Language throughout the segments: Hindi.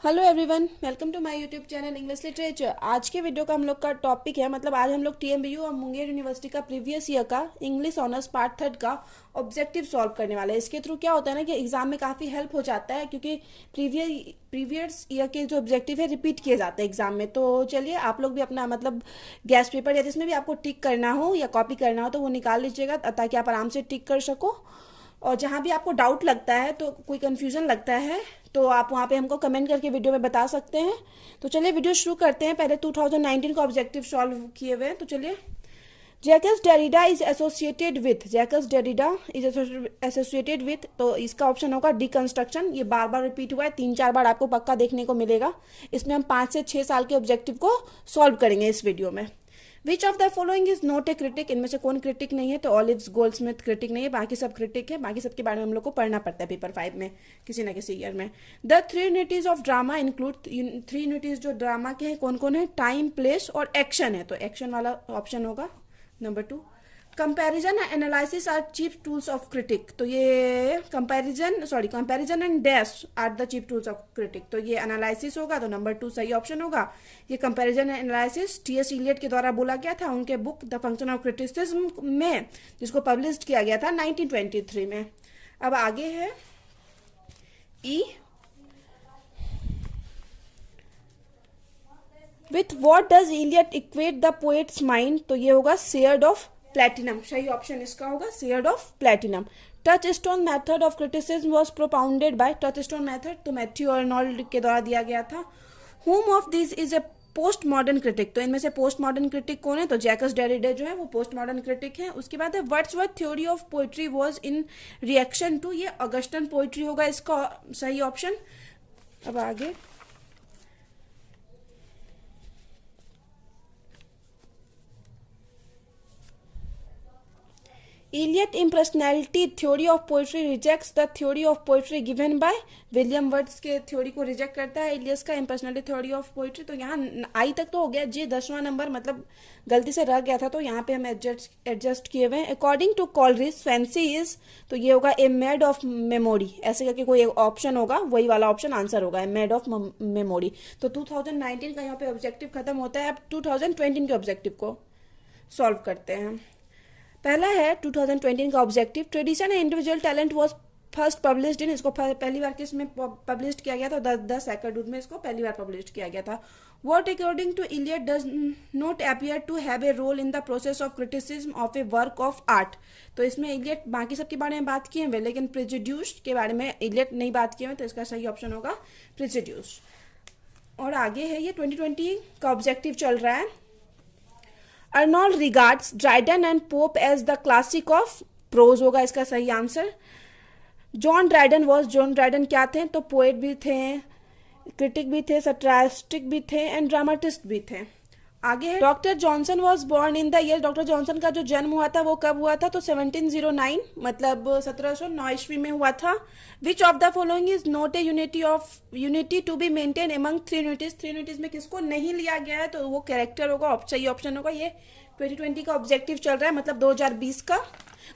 Hello everyone, welcome to my YouTube channel English literature. आज के वीडियो का हम लोग का टॉपिक है, मतलब आज हम लोग टीएमबीयू और मुंगेर यूनिवर्सिटी का प्रीवियस ईयर का इंग्लिश ऑनर्स पार्ट थर्ड का ऑब्जेक्टिव सॉल्व करने वाला है। इसके थ्रू क्या होता है ना कि एग्जाम में काफ़ी हेल्प हो जाता है, क्योंकि प्रीवियस ईयर के जो ऑब्जेक्टिव है रिपीट किए जाते हैं एग्जाम में। तो चलिए आप लोग भी अपना मतलब गैस पेपर या जिसमें भी आपको टिक करना हो या कॉपी करना हो तो वो निकाल लीजिएगा, ताकि आप आराम से टिक कर सको। और जहाँ भी आपको डाउट लगता है तो कोई कंफ्यूजन लगता है तो आप वहाँ पे हमको कमेंट करके वीडियो में बता सकते हैं। तो चलिए वीडियो शुरू करते हैं। पहले 2019 का ऑब्जेक्टिव सॉल्व किए हुए हैं, तो चलिए। Jacques Derrida is associated with, Jacques Derrida is associated with, तो इसका ऑप्शन होगा डिकंस्ट्रक्शन। ये बार बार रिपीट हुआ है, 3-4 बार आपको पक्का देखने को मिलेगा। इसमें हम 5 से 6 साल के ऑब्जेक्टिव को सॉल्व करेंगे इस वीडियो में। विच of the following is not A critic, इनमें से कौन क्रिटिक नहीं है? तो ऑलिव्स गोल्डस्मिथ क्रिटिक नहीं है, बाकी सब क्रिटिक है। बाकी सबके बारे में हम लोग को पढ़ना पड़ता है पेपर 5 में किसी ना किसी ईयर में। The 3 unities of drama include, 3 unities जो ड्रामा के हैं कौन कौन है? टाइम, प्लेस और एक्शन है, तो एक्शन वाला ऑप्शन होगा number 2। Comparison and analysis are chief tools of critic, तो ये comparison and dash are the chief tools of critic, तो ये एनालिसिस होगा, तो नंबर 2 सही ऑप्शन होगा। ये comparison and analysis TS Eliot के द्वारा बोला गया था उनके book the function of criticism में, जिसको पब्लिश किया गया था 1923 में। अब आगे है E, with what does Eliot equate the poet's mind, तो ये होगा शेयर्ड ऑफ प्लैटिनम, सही ऑप्शन इसका होगा shred of platinum. Touchstone method of criticism was propounded by, touchstone method तो मैथ्यू अर्नोल्ड के द्वारा दिया गया था। Whom of this is a post modern critic, तो इनमें से पोस्ट मॉडर्न क्रिटिक कौन है? तो जैकस डेरिडा जो है वो पोस्ट मॉडर्न क्रिटिक है। उसके बाद है Wordsworth theory of poetry was in reaction to, ये ऑगस्टन पोइट्री होगा इसका सही ऑप्शन। अब आगे Eliot impersonality theory of poetry rejects the theory of poetry given by William words के थ्योरी को रिजेक्ट करता है इलियस का इम्पर्सनैलिटी थ्योरी ऑफ पोइट्री। तो यहाँ आई तक तो हो गया, जी 10वां नंबर मतलब गलती से रह गया था, तो यहाँ पे हम एडजस्ट किए हुए हैं। According to Coleridge fancy is, तो ये होगा ए मेड ऑफ मेमोरी, ऐसे करके कोई ऑप्शन होगा, वही वाला ऑप्शन आंसर होगा, ए मेड ऑफ मेमोरी। तो 2019 का यहाँ पे ऑब्जेक्टिव खत्म होता है। अब 2020 के ऑब्जेक्टिव को सॉल्व करते हैं। पहला है 2020 का objective, tradition and individual talent was first published in, इसको पहली बार किस में पब्लिश किया गया था? द सेकंड में इसको पहली बार पब्लिश किया गया था। What according to Eliot does not appear to have a role in the process of criticism of a work of art, तो इसमें इलियट बाकी सबके बारे में बात किए हुए, लेकिन प्रिजुड्यूस के बारे में इलियट नहीं बात किए हुए, तो इसका सही ऑप्शन होगा प्रिजुड्यूस। और आगे है ये 2020 का ऑब्जेक्टिव चल रहा है। Arnold regards Dryden and Pope as the classic of prose होगा इसका सही आंसर। जॉन ड्राइडन क्या थे? तो पोएट भी थे, क्रिटिक भी थे, सट्रास्टिक भी थे एंड ड्रामाटिस्ट भी थे। आगे doctor Johnson was born in the year, doctor Johnson का जो जन्म हुआ था वो कब हुआ था? तो 1709 मतलब 1709 ईस्वी में हुआ था। Which of the following is not a unity to be maintain among 3 unities, 3 unities में किसको नहीं लिया गया है? तो वो कैरेक्टर होगा, सही ऑप्शन होगा। ये 2020 का ऑब्जेक्टिव चल रहा है, मतलब 2020 का,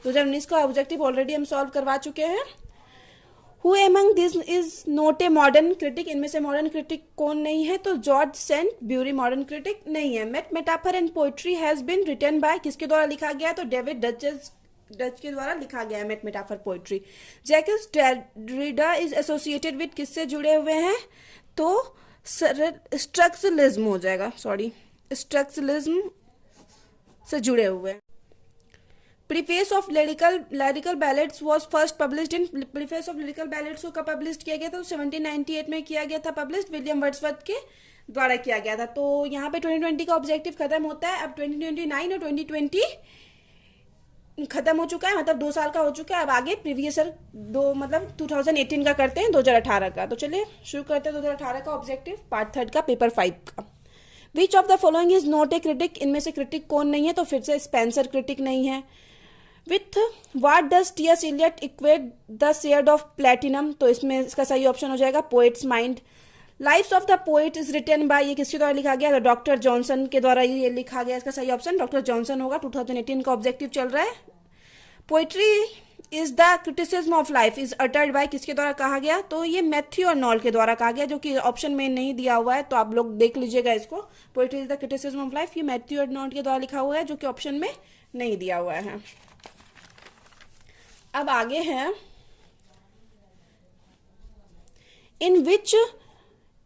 2019 का ऑब्जेक्टिव ऑलरेडी हम सॉल्व करवा चुके हैं। Who among these is not a modern critic, इनमें से मॉडर्न क्रिटिक कौन नहीं है? तो George Saintsbury modern critic नहीं है। Metaphor and poetry has been written by, किसके द्वारा लिखा गया? तो डेविड डच के द्वारा लिखा गया है metaphor poetry. Jacques Derrida is associated with, किससे जुड़े हुए हैं? तो स्ट्रक्चरलिज्म हो जाएगा, स्ट्रक्चरलिज्म से जुड़े हुए हैं। Preface of lyrical ballads was first published in, preface of lyrical ballads को कब पब्लिश किया गया था? तो 1798 में किया गया था पब्लिश, विलियम वर्ड्सवर्थ के द्वारा किया गया था। तो यहाँ पे 2020 का ऑब्जेक्टिव खत्म होता है। अब 2029 और 2020 खत्म हो चुका है, मतलब 2 साल का हो चुका है। अब आगे प्रीवियस ईयर मतलब 2018 का करते हैं, 2018 का। तो चलिए शुरू करते हैं 2018 का ऑब्जेक्टिव पार्ट थर्ड का पेपर 5 का। विच of the following is not A critic, इनमें से क्रिटिक कौन नहीं है? तो फिर से स्पेंसर क्रिटिक नहीं है। With what does TS. Eliot equate the shared of platinum, तो इसमें इसका सही ऑप्शन हो जाएगा poet's mind. Life's of the poet is written by, ये किसके द्वारा लिखा गया? तो डॉक्टर जॉनसन के द्वारा ये लिखा गया, इसका सही ऑप्शन डॉक्टर जॉनसन होगा। 2018 का ऑब्जेक्टिव चल रहा है। Poetry is the criticism of life is uttered by किसके द्वारा कहा गया, तो ये मैथ्यू अर्नोल्ट के द्वारा कहा गया, जो कि ऑप्शन में नहीं दिया हुआ है, तो आप लोग देख लीजिएगा इसको। Poetry is the criticism of life, ये मैथ्यू अर्नोल्ट के द्वारा लिखा हुआ है, जो कि ऑप्शन में नहीं दिया हुआ है। अब आगे है, इन विच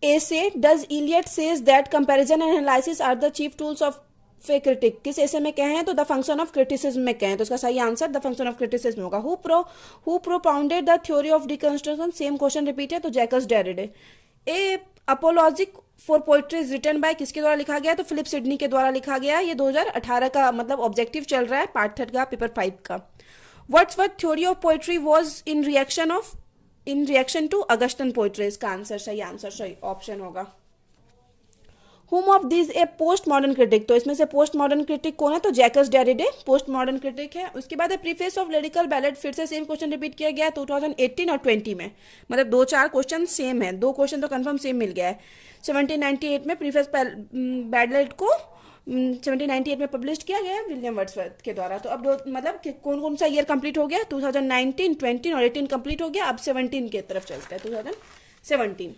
essay does Eliot says that comparison and analysis are the chief tools of a critic, किस ऐसे में कहे हैं, तो द फंक्शन ऑफ क्रिटिसिज्म में कहे हैं, तो इसका सही answer the function of criticism होगा। Who propounded the theory of deconstruction, same question repeat है, तो Jacques Derrida. A apology for poetry is written by किसके द्वारा लिखा गया, तो फिलिप सिडनी के द्वारा लिखा गया। ये 2018 का मतलब ऑब्जेक्टिव चल रहा है, पार्ट 3 का, पेपर 5 का। Wordsworth theory of poetry was in reaction to Augustan poetry, इसका आंसर सही ऑप्शन होगा। Whom of these a post modern critic, तो इसमें से पोस्ट मॉडर्न क्रिटिक कौन है, तो Jacques Derrida post modern critic है। उसके बाद है प्रीफेस ऑफ लिरिकल बैलेड, फिर से सेम क्वेश्चन रिपीट किया गया है 2018 और 20 में, मतलब 2-4 क्वेश्चन सेम है, 2 क्वेश्चन तो कंफर्म सेम मिल गया है। 1798 में प्रीफेस बैलेड को 1798 में पब्लिश किया गया है विलियम वर्ड्सवर्थ के द्वारा। तो अब मतलब कौन कौन सा ईयर कंप्लीट हो गया, 2019, 20 और 18 कंप्लीट हो गया। अब 17 की तरफ चलते हैं, 2017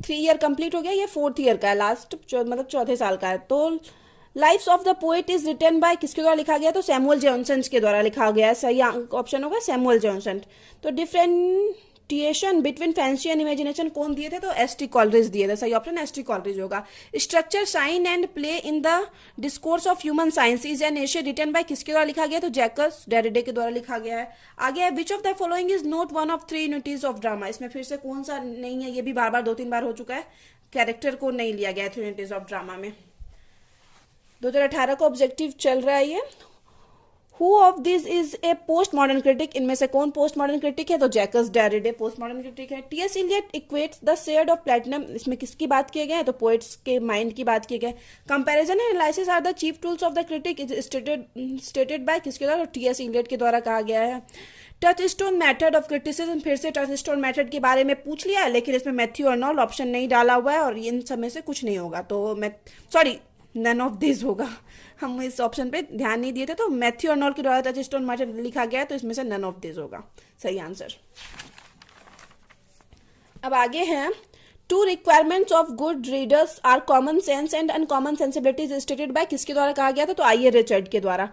3 ईयर कंप्लीट हो गया, ये 4th ईयर का है, लास्ट मतलब 4थे साल का है। तो life's of the poet is written by किसके द्वारा लिखा गया, तो सैमुअल जॉनसन के द्वारा लिखा गया है, सही ऑप्शन होगा सैमुअल जॉनसन। तो differentiation between fancy and imagination कौन दिए थे, तो एस.टी. कॉलरिज दिए थे, सही ऑप्शन एस.टी. कॉलरिज होगा। Structure, sign and play in the discourse of human science is an essay written by किसके द्वारा लिखा गया, तो जैकस डेरिडे के द्वारा लिखा गया है। आगे है विच of the following is not one of 3 unities of drama, इसमें फिर से कौन सा नहीं है, ये भी बार बार 2-3 बार हो चुका है, कैरेक्टर को नहीं लिया गया 3 यूनिटीज ऑफ ड्रामा में। 2018 का ऑब्जेक्टिव चल रहा है ये। Who of this is a post modern critic, इनमें से कौन पोस्ट मॉडर्न क्रिटिक है, तो Jacques Derrida post modern critic है। TS. Eliot equates the shade of platinum, इसमें किसकी बात किए गए, तो पोएट्स के माइंड की बात किए गए। Comparison and analysis are the chief tools of the critic is stated by किसके द्वारा, टी.एस. इलियट के द्वारा कहा गया है। Touchstone method of criticism, फिर से टच स्टोन मेथड के बारे में पूछ लिया है, लेकिन इसमें मैथ्यू अर्नोल्ट ऑप्शन नहीं डाला हुआ है, और इन सब में से कुछ नहीं होगा, तो नन ऑफ दिस होगा, हम इस ऑप्शन पे ध्यान नहीं दिए थे, तो मैथ्यू अर्नोल्ट के द्वारा टच स्टोन मेथड लिखा गया है, तो इसमें से नन ऑफ दिस होगा सही आंसर। अब आगे हैं, 2 requirements of good readers are common sense and uncommon sensibilities stated by किसके द्वारा कहा गया था, तो आई.ए. रिचर्ड के द्वारा।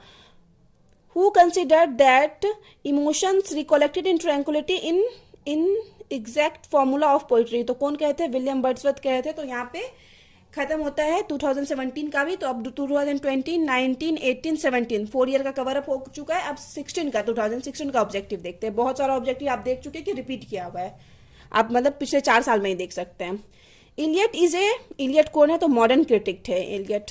Who considered that emotions recollected in tranquility in exact formula of poetry, तो कौन कहे थे, विलियम वर्ड्सवर्थ कहे थे। तो यहाँ पे खत्म होता है 2017 का भी, तो अब 2020, 19, 18, 17 4 ईयर का कवर अप हो चुका है। अब 16 का 2016 का ऑब्जेक्टिव देखते हैं। बहुत सारा ऑब्जेक्टिव आप देख चुके हैं कि रिपीट किया हुआ है, आप मतलब पिछले 4 साल में ही देख सकते हैं। इलियट कौन है, तो मॉडर्न क्रिटिक थे Eliot.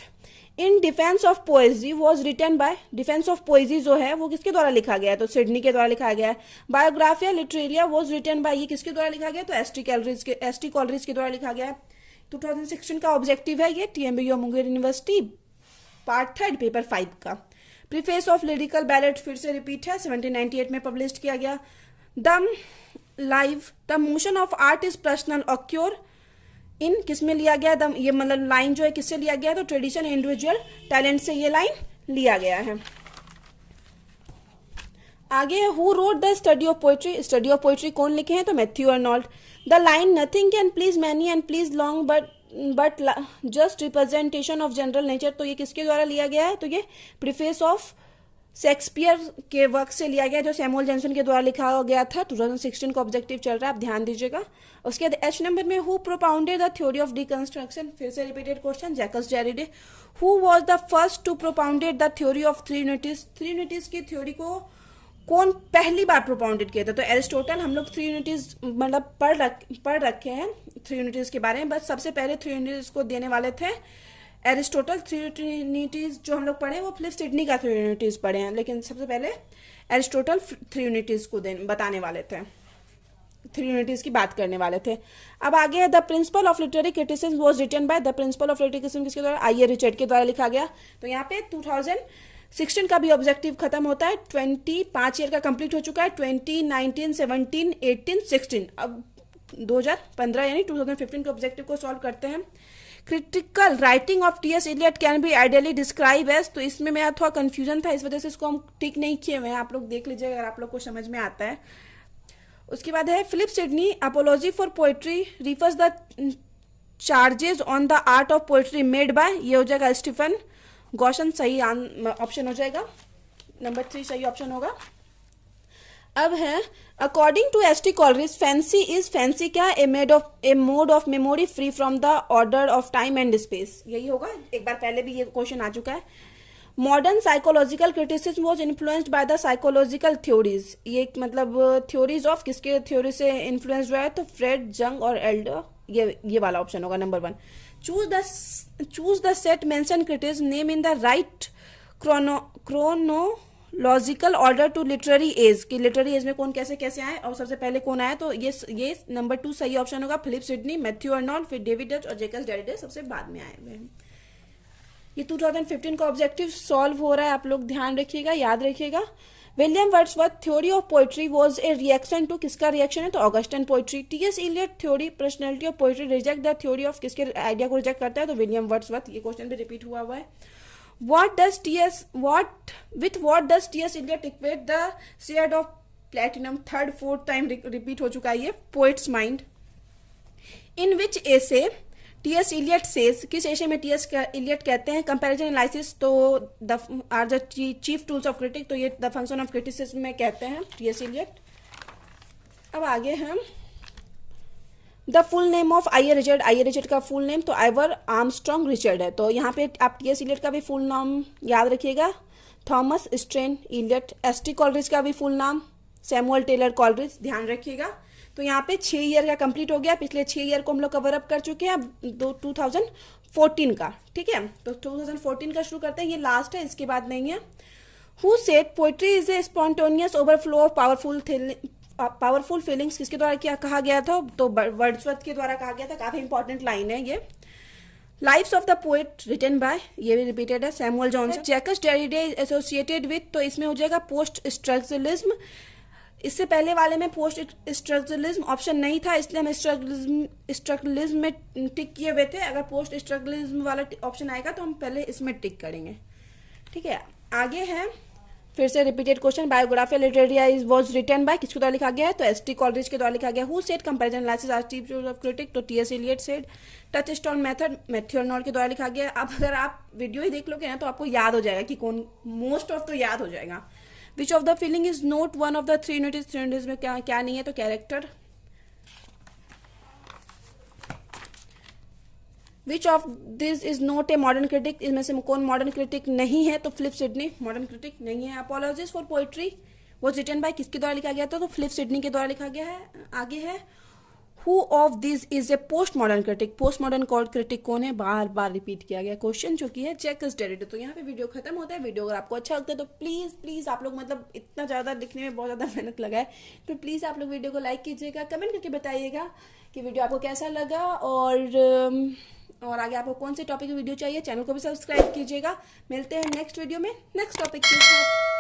In defence of poesy was written by, defence of poesy जो है वो किसके द्वारा लिखा गया है, तो सिडनी के द्वारा लिखा गया है। Biographia Literaria was written by, ये किसके द्वारा लिखा गया, तो एस.टी. कॉलरिज के द्वारा लिखा गया है। 2016 का ऑब्जेक्टिव है ये, TMBU Munger university, part 3 paper 5 का। प्रीफेस ऑफ लिरिकल बैलेड फिर से रिपीट है, 1798 में पब्लिश किया गया। The motion of art is personal occur in किसमें लिया गया, ये मतलब लाइन जो है किससे लिया गया है, तो ट्रेडिशन इंडिविजुअल टैलेंट से ये लाइन लिया गया है। आगे who wrote the study of poetry कौन लिखे हैं, तो Matthew Arnault. The line nothing can please many and please long but just representation of general nature, तो ये किसके द्वारा लिया गया है, तो ये प्रीफेस ऑफ शेक्सपियर के वर्क से लिया गया, जो सैमुअल जॉनसन के द्वारा लिखा गया था। 2016 का ऑब्जेक्टिव चल रहा है, आप ध्यान दीजिएगा। उसके बाद H नंबर में who propounded the theory of deconstruction, फिर से repeated question, Jacques Derrida. Who was the first to propounded the theory of 3 unities की थ्योरी को कौन पहली बार प्रोपाउंडेड किया था, तो एरिस्टोटल। हम लोग 3 यूनिटीज मतलब पढ़ रखे हैं 3 यूनिटीज के बारे में, बस सबसे पहले 3 यूनिटीज को देने वाले थे एरिस्टोटल। 3 यूनिटीज जो हम लोग पढ़े वो फिलिप सिडनी का 3 यूनिटीज पढ़े हैं, लेकिन सबसे पहले एरिस्टोटल 3 यूनिटीज को बताने वाले थे, 3 यूनिटीज की बात करने वाले थे। अब आगे है the principle of literary criticism was written by, the principle of literary criticism किसके द्वारा, आई.ए. रिचर्ड के द्वारा लिखा गया। तो यहाँ पे 2016 का भी ऑब्जेक्टिव खत्म होता है, 5 ईयर का कंप्लीट हो चुका है, 20, 19, 17, 18, 16। अब 2015 यानी 2015 के ऑब्जेक्टिव को सॉल्व करते हैं। Critical writing of TS. Eliot can be ideally describe as, तो इसमें मेरा थोड़ा कंफ्यूजन था, इस वजह से इसको हम टिक नहीं किए हुए हैं, आप लोग देख लीजिए अगर आप लोग को समझ में आता है। उसके बाद है Philip Sidney apology for poetry refers the charges on the art of poetry made by, ये हो जाएगा स्टीफन गॉशन, सही ऑप्शन हो जाएगा, नंबर 3 सही ऑप्शन होगा। अब है according to S T Coleridge fancy is, fancy क्या, a mode of memory free from the order of time and space, यही होगा, एक बार पहले भी ये क्वेश्चन आ चुका है। Modern psychological criticism was influenced by the psychological theories, ये मतलब थ्योरीज ऑफ किसके थ्योरी से इन्फ्लुएंस्ड हुआ है, तो फ्रेड, जंग और एल्डर, ये वाला ऑप्शन होगा number 1। Choose the set mention criticism name in the right chronological order to literary age, कि लिटरेरी एज में कौन कैसे कैसे आए और सबसे पहले कौन आया, तो ये नंबर 2 सही ऑप्शन होगा, फिलिप सिडनी, मैथ्यू अर्नोल्ड, फिर डेविड डच और जेकस डेरिडे सबसे बाद में आए हुए हैं। ये 2015 का ऑब्जेक्टिव सॉल्व हो रहा है, आप लोग ध्यान रखिएगा, याद रखिएगा। William Wordsworth theory of poetry was a reaction to, किसका रिएक्शन है, तो Augustan poetry. TS. Eliot theory personality of poetry reject the theory of, किसके आइडिया को रिजेक्ट करता है, तो विलियम वर्ड्सवर्थ, ये क्वेश्चन भी रिपीट हुआ है। what does T.S. Eliot equate the shade of platinum, third fourth time repeat हो चुका है ये, poet's mind, in which essay T.S. Eliot says, किस एशे में T.S. Eliot कहते हैं, कंपैरिजन एनालिसिस तो the are the chief tools of critic, तो ये द फंक्शन ऑफ क्रिटिसिज्म में कहते हैं T.S. Eliot। अब आगे हम द फुल नेम ऑफ आइए रिचर्ड का फुल नेम, तो आइवर आर्मस्ट्रॉन्ग रिचर्ड है, तो यहाँ पे आप T.S. Eliot का भी फुल नाम याद रखिएगा, Thomas Stearns Eliot. ST. Coleridge का भी फुल नाम सैमुअल टेलर कॉलरिज, ध्यान रखिएगा। तो यहाँ पे 6 ईयर का कंप्लीट हो गया, पिछले 6 ईयर को हम लोग कवर अप कर चुके हैं, अब 2014 का, ठीक है, तो 2014 का शुरू करते हैं, ये लास्ट है, इसके बाद नहीं है। Who said poetry is a spontaneous overflow of powerful feelings, किसके द्वारा क्या कहा गया था, तो वर्ड्सवर्थ के द्वारा कहा गया था, काफी इंपॉर्टेंट लाइन है ये। Lives of the poet written by, ये भी रिपीटेड है, Samuel Johnson. Jacques Derrida associated with, तो इसमें हो जाएगा पोस्ट स्ट्रक्चरलिज्म, इससे पहले वाले में पोस्ट स्ट्रक्चरलिज्म ऑप्शन नहीं था, इसलिए हम स्ट्रक्चरलिज्म में टिक किए हुए थे, अगर पोस्ट स्ट्रक्चरलिज्म वाला ऑप्शन आएगा तो हम पहले इसमें टिक करेंगे, ठीक है। आगे है फिर से repeated question, biography literary was written by, किसके द्वारा लिखा गया है, तो एस.टी. कॉलरिज के द्वारा लिखा गया। Who said comparison analysis are chief of critic, तो T.S. Eliot said. Touchstone method Matthew Arnold के द्वारा लिखा गया। अब अगर आप वीडियो ही देख लोगे ना तो आपको याद हो जाएगा कि कौन, मोस्ट ऑफ तो याद हो जाएगा। विच of the feeling is note one of the 3 units, 3 units में क्या नहीं है, तो character. Which of this is not a modern critic, इसमें से कौन मॉडर्न क्रिटिक नहीं है, तो फिलिप सिडनी मॉडर्न क्रिटिक नहीं है। Apologies for poetry was written by, किसके द्वारा लिखा गया था, तो फिलिप सिडनी के द्वारा लिखा गया है। आगे है who of this is a post modern critic, post modern critic कौन है, बार बार रिपीट किया गया क्वेश्चन, जो कि है जेकस डेरिडे। तो यहाँ पे वीडियो खत्म होता है। वीडियो अगर आपको अच्छा लगता है तो प्लीज आप लोग, मतलब इतना ज़्यादा लिखने में बहुत ज़्यादा मेहनत लगा है, तो प्लीज़ आप लोग वीडियो को लाइक कीजिएगा, कमेंट करके बताइएगा कि वीडियो आपको कैसा लगा, और आगे आपको कौन से टॉपिक की वीडियो चाहिए, चैनल को भी सब्सक्राइब कीजिएगा। मिलते हैं नेक्स्ट वीडियो में नेक्स्ट टॉपिक के साथ।